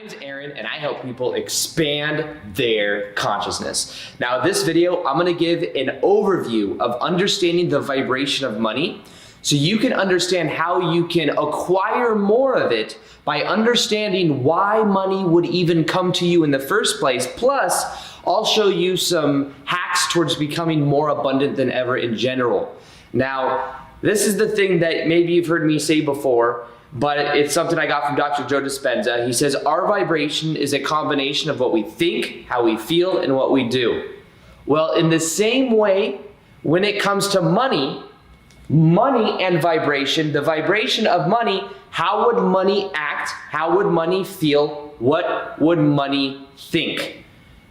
name's Aaron and I help people expand their consciousness. Now this video, I'm gonna give an overview of understanding the vibration of money so you can understand how you can acquire more of it by understanding why money would even come to you in the first place. Plus, I'll show you some hacks towards becoming more abundant than ever in general. Now, this is the thing that maybe you've heard me say before, but it's something I got from Dr. Joe Dispenza. He says, our vibration is a combination of what we think, how we feel, and what we do. Well, in the same way, when it comes to money and vibration, the vibration of money, how would money act? How would money feel? What would money think?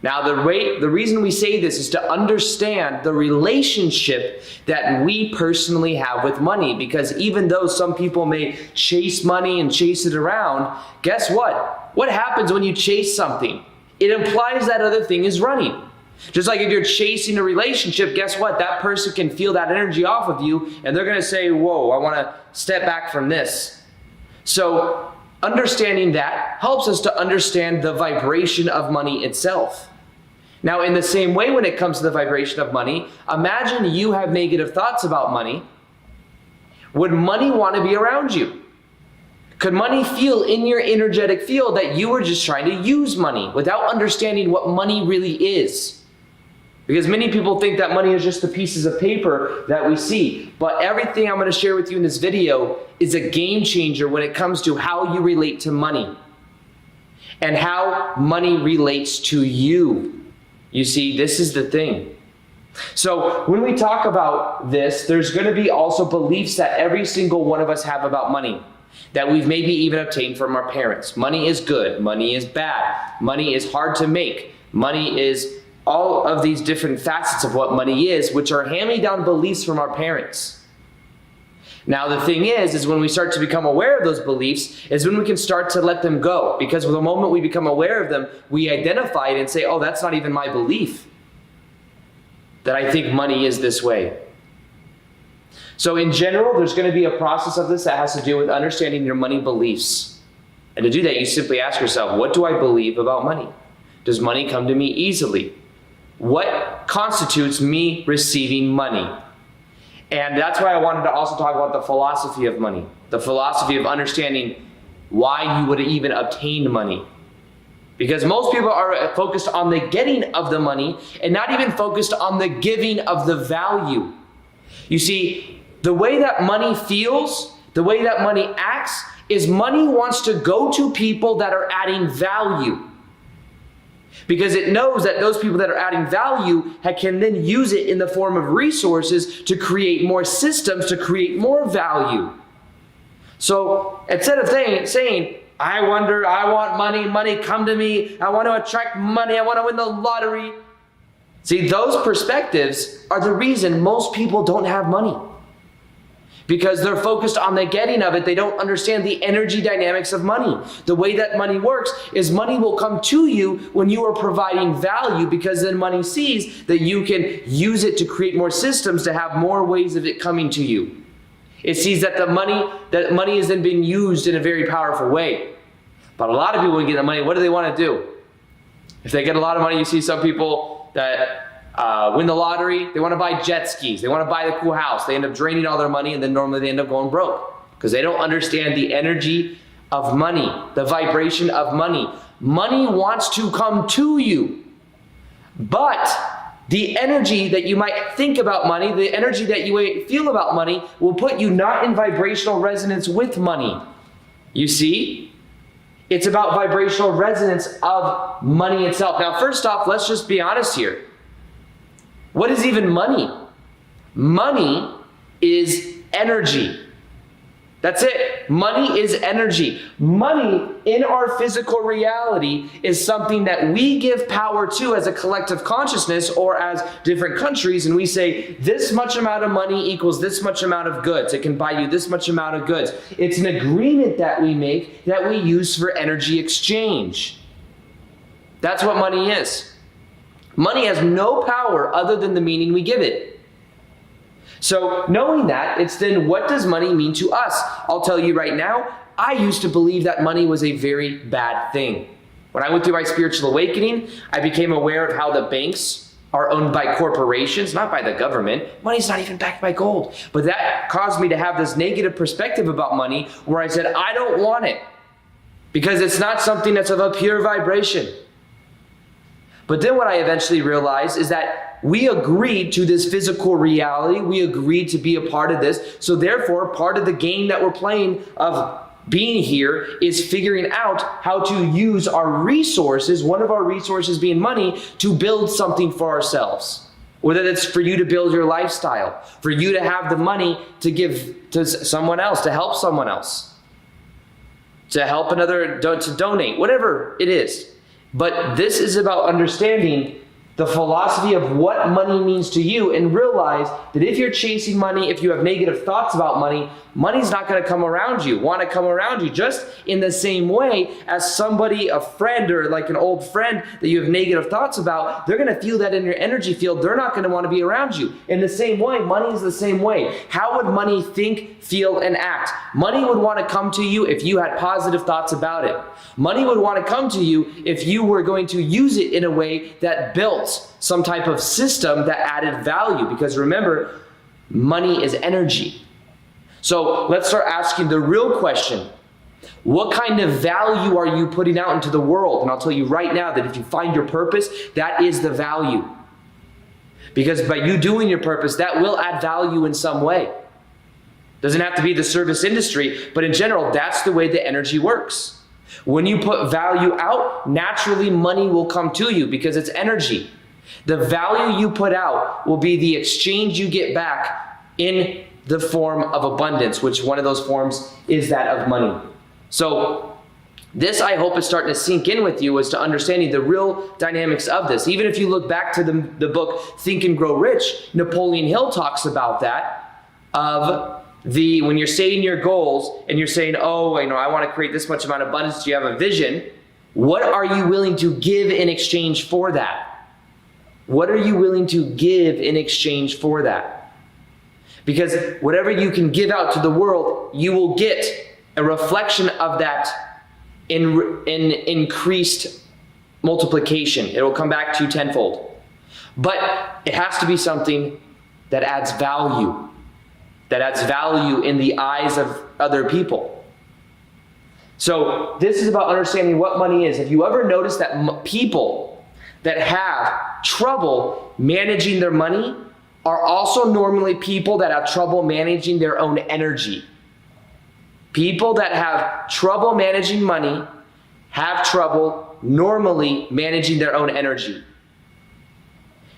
Now, the reason we say this is to understand the relationship that we personally have with money, because even though some people may chase money and chase it around, guess what? What happens when you chase something? It implies that other thing is running. Just like if you're chasing a relationship, guess what? That person can feel that energy off of you and they're gonna say, whoa, I wanna step back from this. So understanding that helps us to understand the vibration of money itself. Now, in the same way, when it comes to the vibration of money, imagine you have negative thoughts about money. Would money want to be around you? Could money feel in your energetic field that you were just trying to use money without understanding what money really is? Because many people think that money is just the pieces of paper that we see. But everything I'm going to share with you in this video is a game changer when it comes to how you relate to money and how money relates to you. You see, this is the thing. So when we talk about this, there's going to be also beliefs that every single one of us have about money that we've maybe even obtained from our parents. Money is good. Money is bad. Money is hard to make. Money is all of these different facets of what money is, which are hand-me-down beliefs from our parents. Now the thing is when we start to become aware of those beliefs is when we can start to let them go, because the moment we become aware of them, we identify it and say, oh, that's not even my belief, that I think money is this way. So in general, there's going to be a process of this that has to do with understanding your money beliefs. And to do that, you simply ask yourself, what do I believe about money? Does money come to me easily? What constitutes me receiving money? And that's why I wanted to also talk about the philosophy of money, the philosophy of understanding why you would even obtain money. Because most people are focused on the getting of the money and not even focused on the giving of the value. You see, the way that money feels, the way that money acts, is money wants to go to people that are adding value. Because it knows that those people that are adding value can then use it in the form of resources to create more systems, to create more value. So instead of saying, I want money, money come to me, I want to attract money, I want to win the lottery. See, those perspectives are the reason most people don't have money. Because they're focused on the getting of it. They don't understand the energy dynamics of money. The way that money works is money will come to you when you are providing value, because then money sees that you can use it to create more systems, to have more ways of it coming to you. It sees that money is then being used in a very powerful way. But a lot of people, when they get the money, what do they want to do? If they get a lot of money, you see some people that win the lottery, they want to buy jet skis, they want to buy the cool house, they end up draining all their money, and then normally they end up going broke because they don't understand the energy of money, the vibration of money. Money wants to come to you, but the energy that you might think about money, the energy that you might feel about money will put you not in vibrational resonance with money. You see? It's about vibrational resonance of money itself. Now, first off, let's just be honest here. What is even money? Money is energy. That's it. Money is energy. Money in our physical reality is something that we give power to as a collective consciousness or as different countries, and we say this much amount of money equals this much amount of goods. It can buy you this much amount of goods. It's an agreement that we make that we use for energy exchange. That's what money is. Money has no power other than the meaning we give it. So knowing that, it's then what does money mean to us? I'll tell you right now, I used to believe that money was a very bad thing. When I went through my spiritual awakening, I became aware of how the banks are owned by corporations, not by the government. Money's not even backed by gold. But that caused me to have this negative perspective about money where I said, I don't want it because it's not something that's of a pure vibration. But then what I eventually realized is that we agreed to this physical reality. We agreed to be a part of this. So therefore, part of the game that we're playing of being here is figuring out how to use our resources, one of our resources being money, to build something for ourselves. Whether that's for you to build your lifestyle, for you to have the money to give to someone else, to help someone else, to help another, to donate, whatever it is. But this is about understanding the philosophy of what money means to you and realize that if you're chasing money, if you have negative thoughts about money, money's not going to come around you, want to come around you, just in the same way as somebody, a friend or like an old friend that you have negative thoughts about, they're going to feel that in your energy field. They're not going to want to be around you. In the same way, money is the same way. How would money think, feel, and act? Money would want to come to you if you had positive thoughts about it. Money would want to come to you if you were going to use it in a way that built some type of system that added value. Because remember, money is energy. So let's start asking the real question. What kind of value are you putting out into the world? And I'll tell you right now that if you find your purpose, that is the value. Because by you doing your purpose, that will add value in some way. Doesn't have to be the service industry, but in general, that's the way the energy works. When you put value out, naturally money will come to you because it's energy. The value you put out will be the exchange you get back in the form of abundance, which one of those forms is that of money. So this, I hope, is starting to sink in with you as to understanding the real dynamics of this. Even if you look back to the book Think and Grow Rich, Napoleon Hill talks about that, of when you're setting your goals and you're saying, oh, I want to create this much amount of abundance, do you have a vision? What are you willing to give in exchange for that? What are you willing to give in exchange for that? Because whatever you can give out to the world, you will get a reflection of that in increased multiplication. It will come back to you tenfold. But it has to be something that adds value. That adds value in the eyes of other people. So this is about understanding what money is. Have you ever noticed that people that have trouble managing their money are also normally people that have trouble managing their own energy? People that have trouble managing money have trouble normally managing their own energy.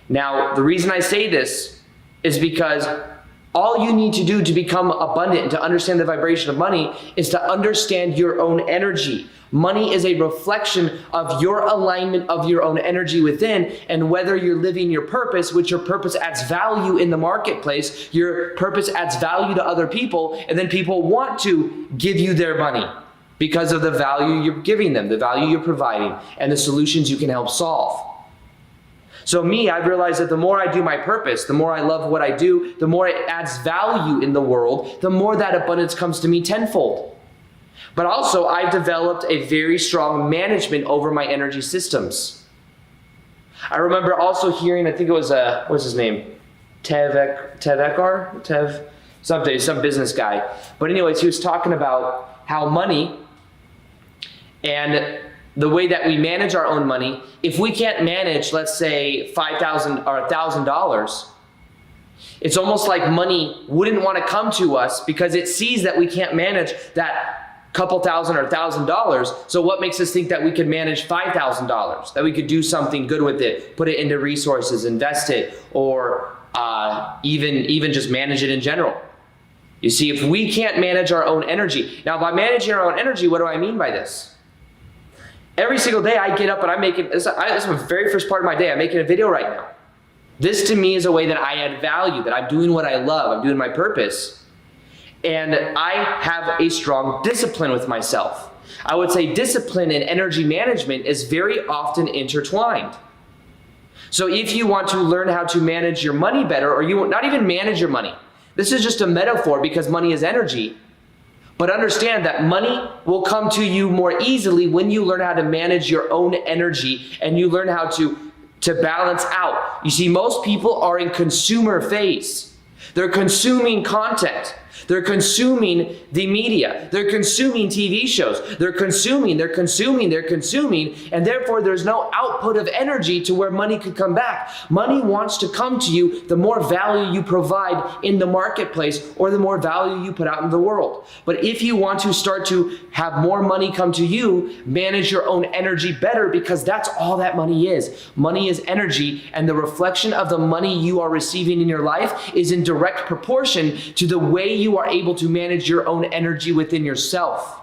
Now, the reason I say this is because all you need to do to become abundant and to understand the vibration of money is to understand your own energy. Money is a reflection of your alignment of your own energy within, and whether you're living your purpose, which your purpose adds value in the marketplace, your purpose adds value to other people, and then people want to give you their money because of the value you're giving them, the value you're providing, and the solutions you can help solve. So me, I've realized that the more I do my purpose, the more I love what I do, the more it adds value in the world, the more that abundance comes to me tenfold. But also, I've developed a very strong management over my energy systems. I remember also hearing, I think it was, what's his name? Some business guy. But anyways, he was talking about how money and the way that we manage our own money, if we can't manage, let's say, $5,000 or $1,000, it's almost like money wouldn't want to come to us because it sees that we can't manage that couple thousand or $1,000. So what makes us think that we could manage $5,000, that we could do something good with it, put it into resources, invest it, or even just manage it in general? You see, if we can't manage our own energy, now by managing our own energy, what do I mean by this? Every single day I get up and I'm making, this is the very first part of my day, I'm making a video right now. This to me is a way that I add value, that I'm doing what I love, I'm doing my purpose. And I have a strong discipline with myself. I would say discipline and energy management is very often intertwined. So if you want to learn how to manage your money better, or you not even manage your money, this is just a metaphor because money is energy. But understand that money will come to you more easily when you learn how to manage your own energy and you learn how to balance out. You see, most people are in consumer phase. They're consuming content. They're consuming the media. They're consuming TV shows. They're consuming, and therefore there's no output of energy to where money could come back. Money wants to come to you the more value you provide in the marketplace or the more value you put out in the world. But if you want to start to have more money come to you, manage your own energy better, because that's all that money is. Money is energy, and the reflection of the money you are receiving in your life is in direct proportion to the way you are able to manage your own energy within yourself.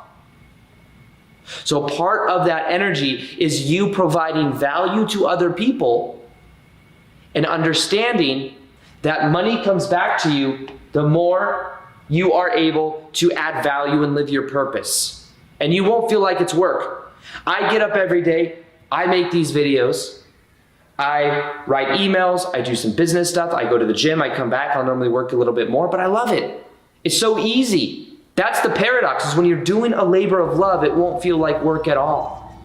So part of that energy is you providing value to other people and understanding that money comes back to you the more you are able to add value and live your purpose. And you won't feel like it's work. I get up every day, I make these videos, I write emails, I do some business stuff, I go to the gym, I come back, I'll normally work a little bit more, but I love it. It's so easy. That's the paradox, is when you're doing a labor of love, it won't feel like work at all.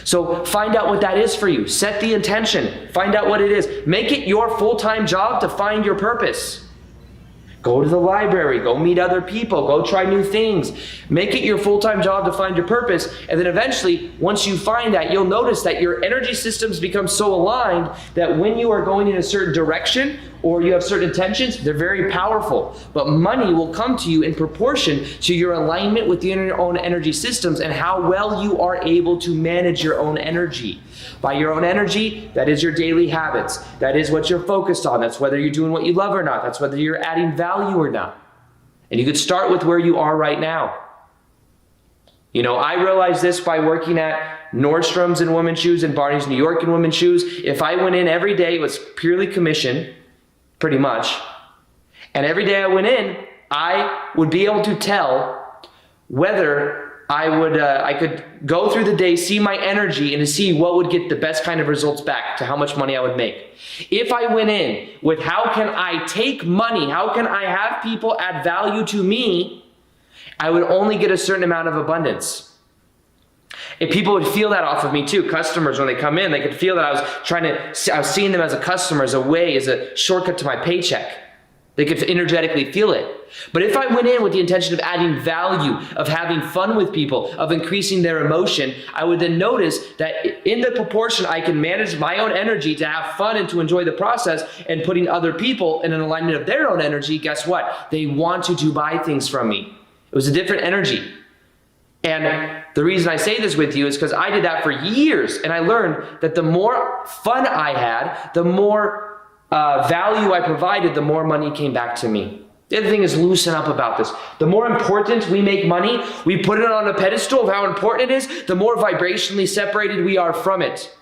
So find out what that is for you. Set the intention. Find out what it is. Make it your full-time job to find your purpose. Go to the library, go meet other people, go try new things. Make it your full-time job to find your purpose, and then eventually, once you find that, you'll notice that your energy systems become so aligned that when you are going in a certain direction or you have certain intentions, they're very powerful. But money will come to you in proportion to your alignment with your own energy systems and how well you are able to manage your own energy. By your own energy, that is your daily habits. That is what you're focused on. That's whether you're doing what you love or not. That's whether you're adding value or not. And you could start with where you are right now. You know, I realized this by working at Nordstrom's in women's shoes and Barney's New York in women's shoes. If I went in every day, it was purely commission, pretty much. And every day I went in, I would be able to tell whether I could go through the day, see my energy, and to see what would get the best kind of results back to how much money I would make. If I went in with how can I take money, how can I have people add value to me, I would only get a certain amount of abundance. If people would feel that off of me too, customers, when they come in, they could feel that I was seeing them as a customer, as a way, as a shortcut to my paycheck. They could energetically feel it. But if I went in with the intention of adding value, of having fun with people, of increasing their emotion, I would then notice that in the proportion I can manage my own energy to have fun and to enjoy the process and putting other people in an alignment of their own energy, guess what? They wanted to buy things from me. It was a different energy. And the reason I say this with you is because I did that for years, and I learned that the more fun I had, the more value I provided, the more money came back to me. The other thing is loosen up about this. The more important we make money, we put it on a pedestal of how important it is, the more vibrationally separated we are from it.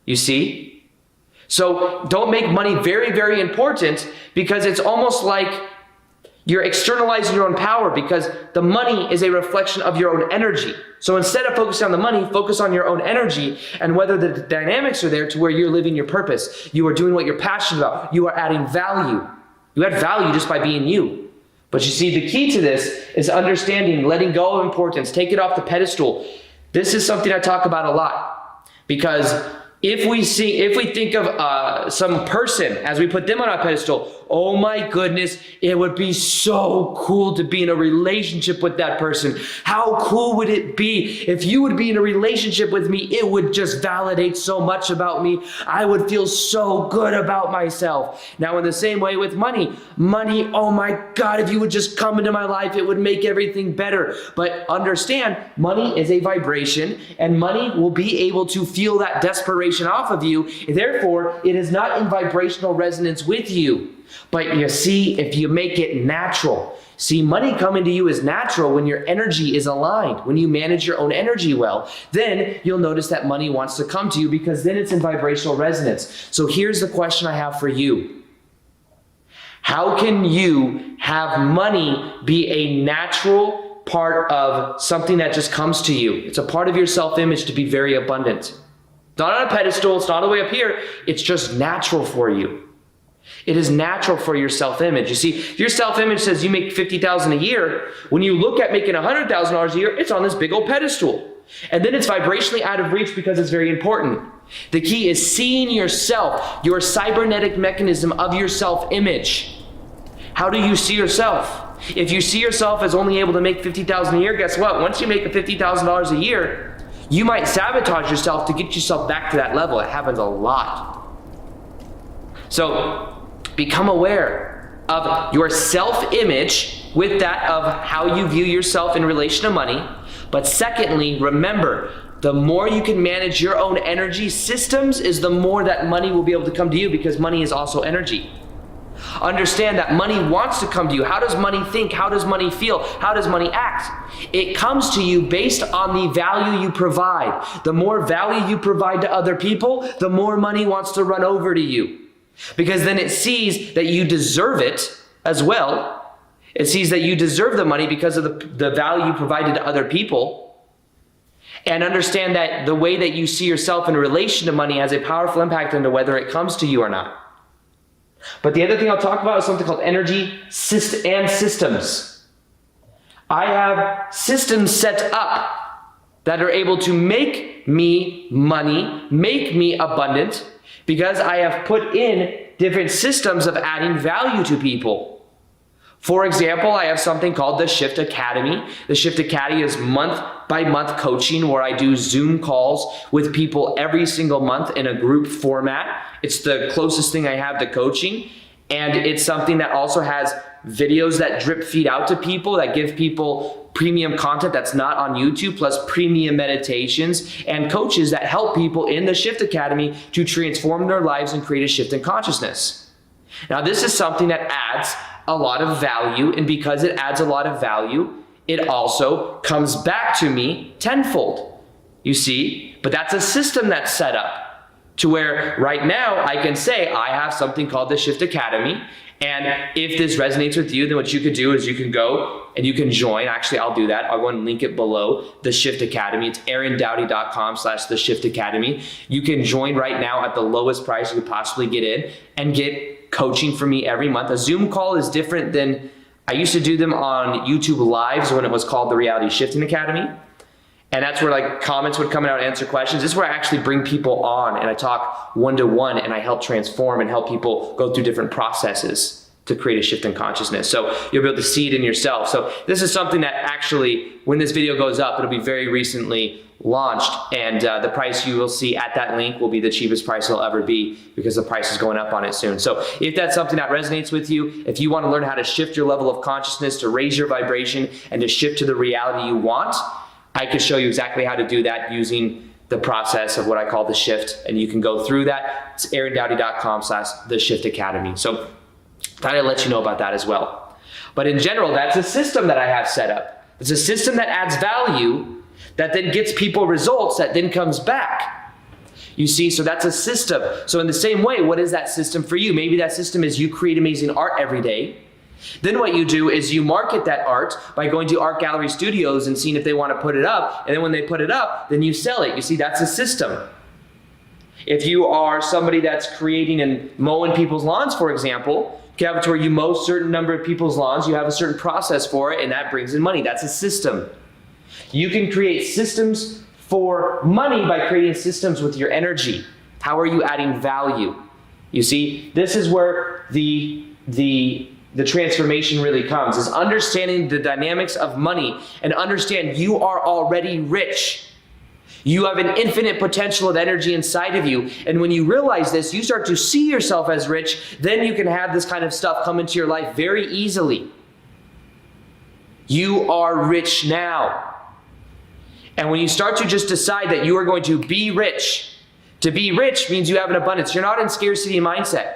You see? So don't make money very, very important, because it's almost like you're externalizing your own power, because the money is a reflection of your own energy. So instead of focusing on the money, focus on your own energy and whether the dynamics are there to where you're living your purpose. You are doing what you're passionate about. You are adding value. You add value just by being you. But you see, the key to this is understanding, letting go of importance, take it off the pedestal. This is something I talk about a lot, because if we think of some person as we put them on a pedestal, oh my goodness, it would be so cool to be in a relationship with that person. How cool would it be if you would be in a relationship with me? It would just validate so much about me. I would feel so good about myself. Now, in the same way with money, oh my God, if you would just come into my life, it would make everything better. But understand, money is a vibration, and money will be able to feel that desperation off of you. Therefore, it is not in vibrational resonance with you. But you see, if you make it natural, see, money coming to you is natural when your energy is aligned. When you manage your own energy well, then you'll notice that money wants to come to you, because then it's in vibrational resonance. So here's the question I have for you. How can you have money be a natural part of something that just comes to you? It's a part of your self-image to be very abundant. It's not on a pedestal, it's not all the way up here, it's just natural for you. It is natural for your self-image. You see, if your self-image says you make $50,000 a year, when you look at making $100,000 a year, it's on this big old pedestal. And then it's vibrationally out of reach because it's very important. The key is seeing yourself, your cybernetic mechanism of your self-image. How do you see yourself? If you see yourself as only able to make $50,000 a year, guess what? Once you make $50,000 a year, you might sabotage yourself to get yourself back to that level. It happens a lot. So become aware of your self-image with that of how you view yourself in relation to money. But secondly, remember, the more you can manage your own energy systems is the more that money will be able to come to you, because money is also energy. Understand that money wants to come to you. How does money think? How does money feel? How does money act? It comes to you based on the value you provide. The more value you provide to other people, the more money wants to run over to you. Because then it sees that you deserve it as well. It sees that you deserve the money because of the value you provided to other people. And understand that the way that you see yourself in relation to money has a powerful impact into whether it comes to you or not. But the other thing I'll talk about is something called energy and systems. I have systems set up that are able to make me money, make me abundant, because I have put in different systems of adding value to people. For example, I have something called the Shift Academy. The Shift Academy is month-by-month coaching where I do Zoom calls with people every single month in a group format. It's the closest thing I have to coaching. And it's something that also has videos that drip feed out to people, that give people premium content that's not on YouTube, plus premium meditations and coaches that help people in the Shift Academy to transform their lives and create a shift in consciousness. Now, this is something that adds a lot of value, and because it adds a lot of value, it also comes back to me tenfold, you see? But that's a system that's set up to where right now I can say I have something called the Shift Academy, and if this resonates with you, then what you could do is you can go and you can join. Actually, I'll do that. I'll go and link it below, the Shift Academy. It's aarondoughty.com/the Shift Academy. You can join right now at the lowest price you could possibly get in and get coaching from me every month. A Zoom call is different than, I used to do them on YouTube Lives when it was called the Reality Shifting Academy. And that's where like comments would come out and answer questions. This is where I actually bring people on and I talk one-to-one and I help transform and help people go through different processes to create a shift in consciousness. So you'll be able to see it in yourself. So this is something that actually, when this video goes up, it'll be very recently launched, and the price you will see at that link will be the cheapest price it'll ever be, because the price is going up on it soon. So if that's something that resonates with you, if you want to learn how to shift your level of consciousness, to raise your vibration and to shift to the reality you want, I can show you exactly how to do that using the process of what I call the shift, and you can go through that. It's aarondoughty.com/the Shift Academy. So thought I'd let you know about that as well. But in general, that's a system that I have set up. It's a system that adds value, that then gets people results, that then comes back. You see, so that's a system. So in the same way, what is that system for you? Maybe that system is you create amazing art every day. Then what you do is you market that art by going to art gallery studios and seeing if they want to put it up. And then when they put it up, then you sell it. You see, that's a system. If you are somebody that's creating and mowing people's lawns, for example, you have it to where you mow a certain number of people's lawns, you have a certain process for it, and that brings in money. That's a system. You can create systems for money by creating systems with your energy. How are you adding value? You see, this is where the transformation really comes, is understanding the dynamics of money and understand you are already rich. You have an infinite potential of energy inside of you. And when you realize this, you start to see yourself as rich, then you can have this kind of stuff come into your life very easily. You are rich now. And when you start to just decide that you are going to be rich means you have an abundance. You're not in scarcity mindset.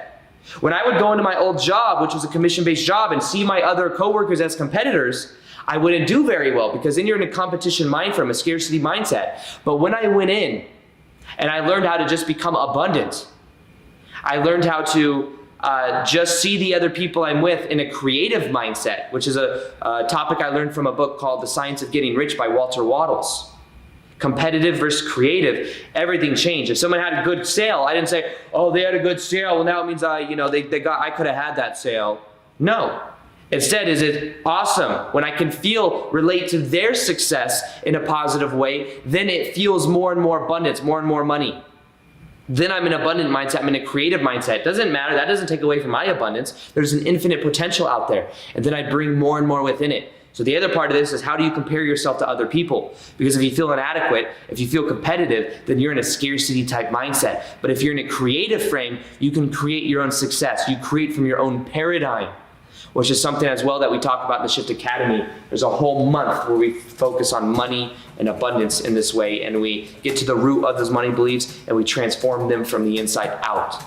When I would go into my old job, which was a commission-based job, and see my other coworkers as competitors, I wouldn't do very well, because then you're in a competition mind frame, a scarcity mindset. But when I went in and I learned how to just become abundant, I learned how to just see the other people I'm with in a creative mindset, which is a topic I learned from a book called The Science of Getting Rich by Walter Wattles. competitive versus creative, everything changed. If someone had a good sale, I didn't say, oh, they had a good sale, well, now it means I could have had that sale. No. Instead, is it awesome when I can relate to their success in a positive way, then it fuels more and more abundance, more and more money. Then I'm in an abundant mindset, I'm in a creative mindset. It doesn't matter, that doesn't take away from my abundance. There's an infinite potential out there. And then I bring more and more within it. So the other part of this is, how do you compare yourself to other people? Because if you feel inadequate, if you feel competitive, then you're in a scarcity type mindset. But if you're in a creative frame, you can create your own success. You create from your own paradigm, which is something as well that we talk about in the Shift Academy. There's a whole month where we focus on money and abundance in this way, and we get to the root of those money beliefs and we transform them from the inside out.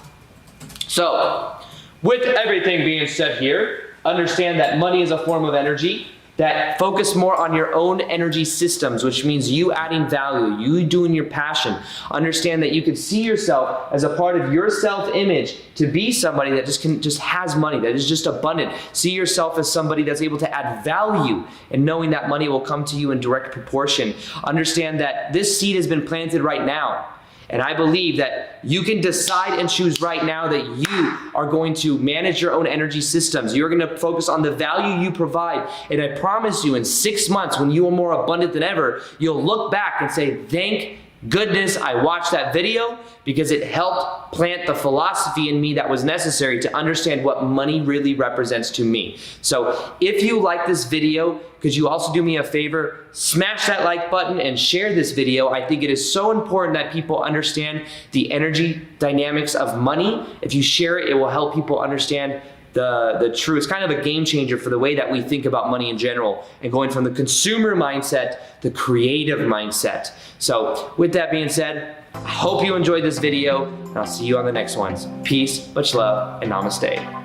So, with everything being said here, understand that money is a form of energy. That focus more on your own energy systems, which means you adding value, you doing your passion. Understand that you can see yourself as a part of your self-image to be somebody that just has money, that is just abundant. See yourself as somebody that's able to add value, and knowing that money will come to you in direct proportion. Understand that this seed has been planted right now. And I believe that you can decide and choose right now that you are going to manage your own energy systems. You're going to focus on the value you provide. And I promise you, in 6 months, when you are more abundant than ever, you'll look back and say, thank goodness I watched that video, because it helped plant the philosophy in me that was necessary to understand what money really represents to me. So if you like this video, could you also do me a favor? Smash that like button and share this video. I think it is so important that people understand the energy dynamics of money. If you share it, it will help people understand the truth. It's kind of a game changer for the way that we think about money in general, and going from the consumer mindset, the creative mindset. So with that being said, I hope you enjoyed this video, and I'll see you on the next ones. Peace, much love, and namaste.